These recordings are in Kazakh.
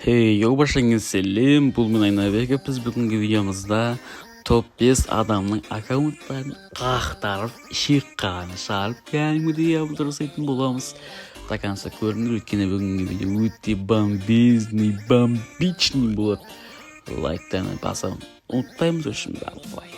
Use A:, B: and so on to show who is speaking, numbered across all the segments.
A: Баршаңыз сәлем, бұл мен Айнабек. Біз бүгінгі видеомызда топ 5 адамның аккаунттарын қақтарып, шыққаны шалып, кәдімгідей абылдырысайтын боламыз. До конца көріңдер, өйткені бүгінгі видео өте бомбичный болады. Лайктан басамын. Ұмытпаймыз үшін барлық.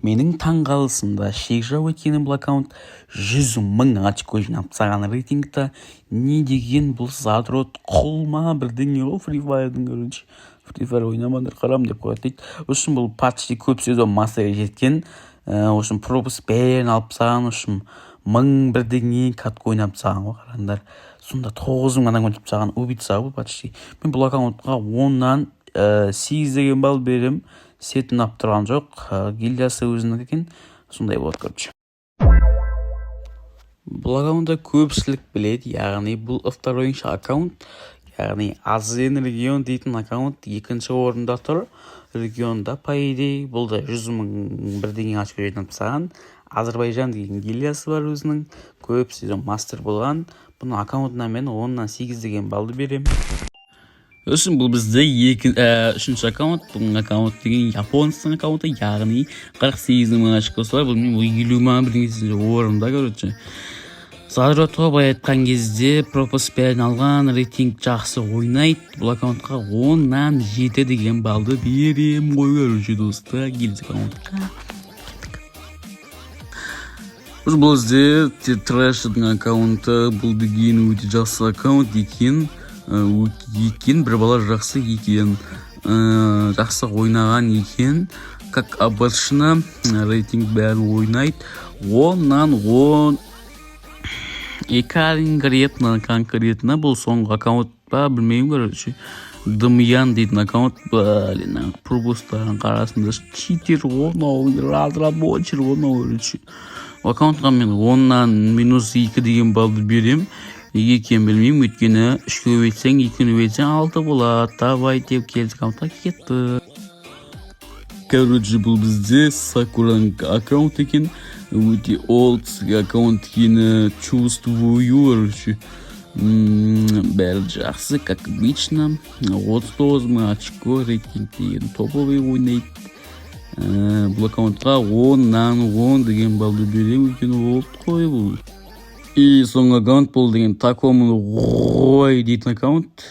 A: Менің таңғалысымда шекжау өткені бұл аккаунт 100 000 очко жинап тастаған рейтингта. Не деген бұл задрот құлма бірдеңе ғой, Free Fire'дың көрінше. Free Fire ойнамаңдар, қарам деп қояды дейді. Үшін бұл почти көп сезон мастері жеткен. Үшін пропуск бәрін алып тастаған, үшін 1000 бірдеңе катка ойнап тастаған ғой, қараңдар. Сонда 9000 адам ойнап тастаған убийца бұл почти. Мен бұл аккаунтқа 10-нан 8 деген балл берем. Сетін ап тұрған жоқ, гильдиясы өзінің екен, сондай болады көрші. Бұл аккаунтта көпшілік біледі, яғни бұл второйыншы аккаунт, яғни Азен регион дейтін аккаунт екінші орында тұр. Регионда по идее, бұл да 100 000 бірдеңе очко жинап тастаған. Азербайжан деген гильдиясы бар өзінің, көп сезон мастер болған. Бұның аккаунтына мен 10-нан 8 деген балды берем. Үшін бұл бізде үшінші аккаунт, бұл аккаунт деген японстың аккаунты, яғни 48 000 очкосы бар. Бұл мен 50 000 бірдеңесінде орында көрінше. Задротқа былай айтқан кезде пропуск бәрін алған, рейтинг жақсы ойнайды. Бұл аккаунтқа 10-нан 7 деген балды берем ғой көрінше досты, гильдия аккаунтқа. Бұл бізде трэшдің аккаунты, бұл деген өте жақсы аккаунт екен. Бір бала жақсы екен, жақсы ойнаған екен, как обычно рейтинг бәрін ойнайды. 10-нан 10 конкретно бұл соңғы аккаунт ба, білмеймін көрінше. Дымиян дейтін аккаунт, пропустарын қарасында читер ғонау, разработчер ғонау көрінше. Аккаунтқа мен 10-нан -2 деген балды берем. Неге екен білмеймін, өйткені 3 көбейтсең, 2 көбейтсең 6 болады. Давай деп келді аккаунтқа кетті. Короче, бұл бізде Сакуранг аккаунт екен. Өте олд аккаунт екені чувствую, короче. Бәрі жақсы, как обычно. 39 000 очко рейтинг деген топовый ойнайды. Бұл аккаунтқа 10-нан 10 деген балды берем, өйткені олд қой бұл. И соңғы аккаунт бұл деген Такомын ғой дейтін аккаунт.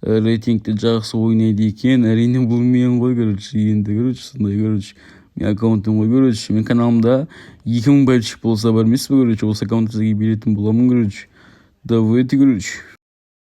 A: Рейтингті жақсы ойнайды екен. Әрине бұл мен ғой көрінше. Енді көрінше, сондай көрінше. Мен аккаунтым ғой көрінше. Мен каналымда 2000 бәлшік болса бар емес бі көрінше. Осы аккаунт сізге беретін боламын көрінше. Давайте көрінше.